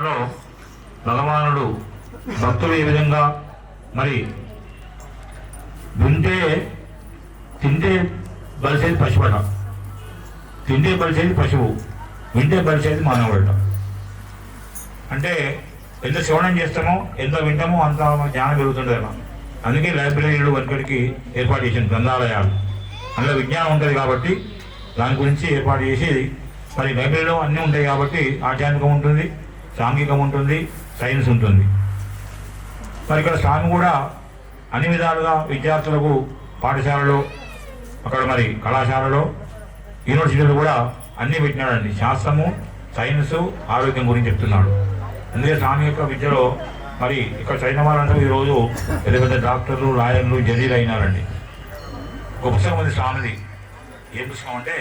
భగవానుడు భక్తులు ఏ విధంగా మరి వింటే తింటే బలిసేది పశువట, తింటే బలిసేది పశువు, వింటే బలిసేది మానవుడట. అంటే ఎంత శ్రవణం చేస్తామో ఎంత వింటామో అంత జ్ఞానం పెరుగుతుంది కదా. అందుకే లైబ్రరీలు వెనుకడికి ఏర్పాటు చేసిన గ్రంథాలయాలు, అందులో విజ్ఞానం ఉంటుంది కాబట్టి దాని గురించి ఏర్పాటు చేసేది. మరి లైబ్రరీలో అన్నీ ఉంటాయి కాబట్టి ఆధ్యాత్మికం ఉంటుంది, సాంఘికం ఉంటుంది, సైన్స్ ఉంటుంది. మరి ఇక్కడ స్వామి కూడా అన్ని విధాలుగా విద్యార్థులకు పాఠశాలలో, అక్కడ మరి కళాశాలలో, యూనివర్సిటీలు కూడా అన్నీ పెట్టినాడండి. శాస్త్రము, సైన్సు, ఆరోగ్యం గురించి చెప్తున్నాడు. అందుకే స్వామి యొక్క విద్యలో మరి ఇక్కడ చదివిన వాళ్ళంతా ఈరోజు పెద్ద పెద్ద డాక్టర్లు, లాయర్లు, జడ్జీలు అయినారండి. ఒక పుస్తకం ఉంది స్వామిది. ఏం పుస్తకం అంటే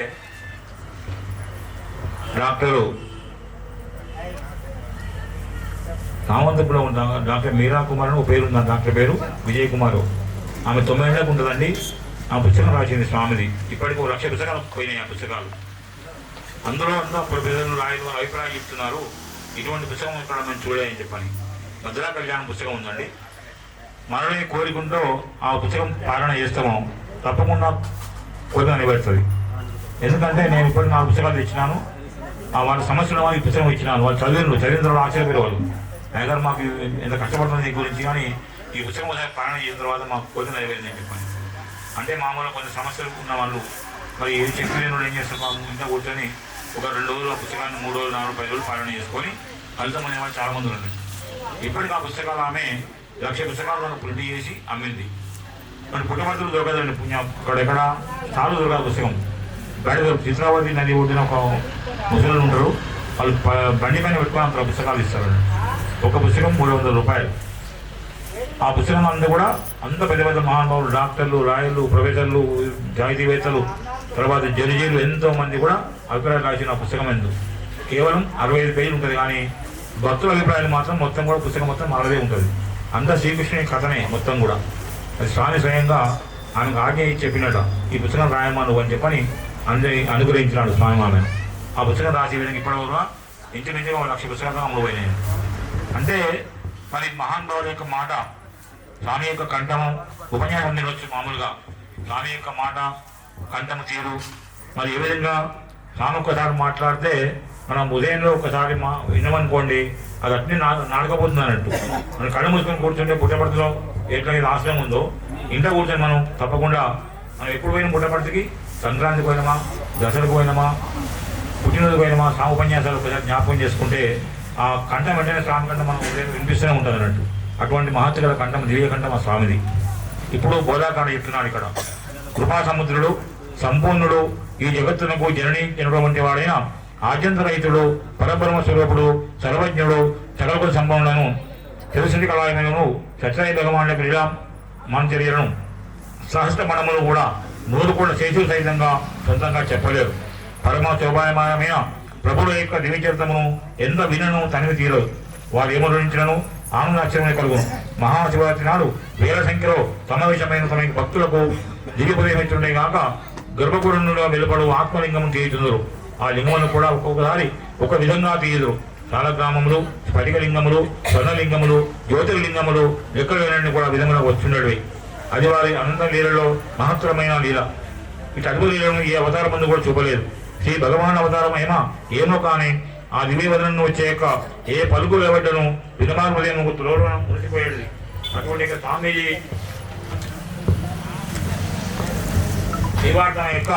డాక్టరు సామంతపురం ఉంటాం డాక్టర్ మీరా కుమార్ అని ఒక పేరు ఉంది. డాక్టర్ పేరు విజయ్ కుమారు. ఆమె 90 ఏళ్ళకు ఉంటుందండి. ఆ పుస్తకం రాసింది స్వామిది. ఇప్పటికి 1 లక్ష పుస్తకాలు పోయినాయి ఆ పుస్తకాలు. అందులో అంతా ప్రజలు రాయలు అభిప్రాయం చెప్తున్నారు, ఇటువంటి పుస్తకం ఇక్కడ మేము చూడాలని చెప్పని. భద్రా కళ్యాణం పుస్తకం ఉందండి. మనమే కోరికుంటూ ఆ పుస్తకం పాలన చేస్తామో తప్పకుండా కోరిక నిలబెడుతుంది. ఎందుకంటే నేను ఇప్పటికి 4 పుస్తకాలు తెచ్చినాను. వాళ్ళ సమస్యలు ఈ పుస్తకం ఇచ్చినాను. వాళ్ళు చదివిన తర్వాత ఆశ్చర్యపోయారు వాళ్ళు. అయ్యగారు మాకు ఎంత కష్టపడుతుంది దీని గురించి, కానీ ఈ పుస్తకం పాలన చేసిన తర్వాత మాకు కోరిక నెరవేరిందని చెప్పండి. అంటే మామూలుగా కొన్ని సమస్యలు ఉన్న వాళ్ళు మరి ఏ శక్తి లేని వాళ్ళు ఏం చేస్తారు, మాకు ఇంట్లో కూర్చొని ఒక 2 రోజులు ఆ పుస్తకాన్ని 3 రోజులు 4 5 రోజులు పాలన చేసుకొని ఫలితం అనే వాళ్ళు చాలా మంది ఉన్నారు. ఇప్పటికీ ఆ పుస్తకాలు ఆమె 1 లక్ష పుస్తకాలను ప్రింట్ చేసి అమ్మింది. మరి పుట్టపర్తులు దొరకదండి. ఎక్కడ చాలా దొరకదు పుస్తకం. బయట చిత్రావతి నది ఒడ్డిన ఒక ముసలు ఉంటారు, వాళ్ళు బండి పైన పెట్టుకుని అంత పుస్తకాలు ఇస్తారండి. ఒక పుస్తకం 300 రూపాయలు. ఆ పుస్తకం అంతా కూడా అంత పెద్ద పెద్ద మహానుభావులు, డాక్టర్లు, లాయర్లు, ప్రొఫెసర్లు, జాతీయవేత్తలు, తర్వాత జడ్జీలు ఎంతో మంది కూడా అభిప్రాయాలు రాసిన ఆ పుస్తకం ఎందుకు కేవలం 65 పేజీలు ఉంటుంది. కానీ భక్తుల అభిప్రాయాలు మాత్రం మొత్తం కూడా పుస్తకం మొత్తం 60 ఉంటుంది. అంతా శ్రీకృష్ణుని కథనే మొత్తం కూడా. అది స్వామి స్వయంగా ఆమెకు ఆజ్ఞ చెప్పినట, ఈ పుస్తకం రాయమా నువ్వు అని చెప్పని అందరినీ అనుగ్రహించినాడు స్వామి ఆమెను. ఆ పుస్తకం రాసే విధంగా ఇప్పటివరకు ఇంచుమించుగా 1 లక్ష పుస్తకాలు అమలు పోయినాయి. అంటే మరి మహానుభావుల యొక్క మాట, స్వామి యొక్క కంఠము, ఉపన్యాసం తినవచ్చు మామూలుగా. స్వామి యొక్క మాట, కంఠము తీరు మరి ఏ విధంగా స్వామి ఒక్కసారి మాట్లాడితే మనం ఉదయంలో ఒకసారి విన్నామనుకోండి, అది అట్నే నాడకపోతుంది అన్నట్టు. మనం కళ్ళు మూసుకొని కూర్చుంటే పుట్టపర్తిలో ఎట్లయితే ఆశ్రమం ఉందో, ఇంట్లో కూర్చొని మనం తప్పకుండా మనం ఎప్పుడు పోయినా పుట్టపర్తికి, సంక్రాంతికి పోయినామా, దసరాకు పోయినామా, పుట్టినరోజు పోయినామా, స్వామి ఉపన్యాసాలు ఒకసారి జ్ఞాపకం చేసుకుంటే ఆ కంఠం వెంటనే స్వామి కంఠం మనం ఉదయం వినిపిస్తూనే ఉంటుంది అన్నట్టు. అటువంటి మహత్తు గల కంఠం, దివ్య కంఠం ఆ స్వామిది. ఇప్పుడు బోధాకాండ చెప్తున్నాడు ఇక్కడ. కృపా సముద్రుడు, సంపూర్ణుడు, ఈ జగత్తునకు జనని జనుడు వంటి వాడైన ఆద్యంతరహితుడు, పరబ్రహ్మ స్వరూపుడు, సర్వజ్ఞుడు, సకల సంభవములను తెలుసుని కళాయనను సత్యసాయి భగవానుల క్రీడా మాంచర్యలను సహస్ర మణములు కూడా నూరు కూడా శేషులు సహితంగా సొంతంగా చెప్పలేరు. పరమ శోభాయమానమైన ప్రభుల యొక్క దివ్యచరితమును ఎంత వినను తనివి తీరదు. వారు ఏమరుణించినను ఆనందాశ్చర్యమే కలుగును. మహాశివరాత్రి నాడు వేల సంఖ్యలో సమావేశమైన తమ భక్తులకు దివ్యపదేమించుండే కాక గర్భగుడులో వెలుపడు ఆత్మలింగము తీయుచుందరు. ఆ లింగములను కూడా ఒక్కొక్కసారి ఒక విధంగా తీయుదురు. చాలా గ్రామములు, స్ఫటికలింగములు, స్వర్ణలింగములు, జ్యోతిర్లింగములు లెక్కలేనని కూడా విధంగా వచ్చిండేవి. అది వారి అనంత లీలలో మహత్తరమైన లీల. ఇటు అద్భుత లీలను ఈ అవతారం ముందు కూడా చూపలేదు. శ్రీ భగవాన్ అవతారం ఏమో కానీ ఆ దివ్యవదనను వచ్చేక ఏ పలుకు వెవడ్డను విధమార్మదేమో త్రోడను మురిసిపోయేది. అటువంటి స్వామీజీ శ్రీవార్తన యొక్క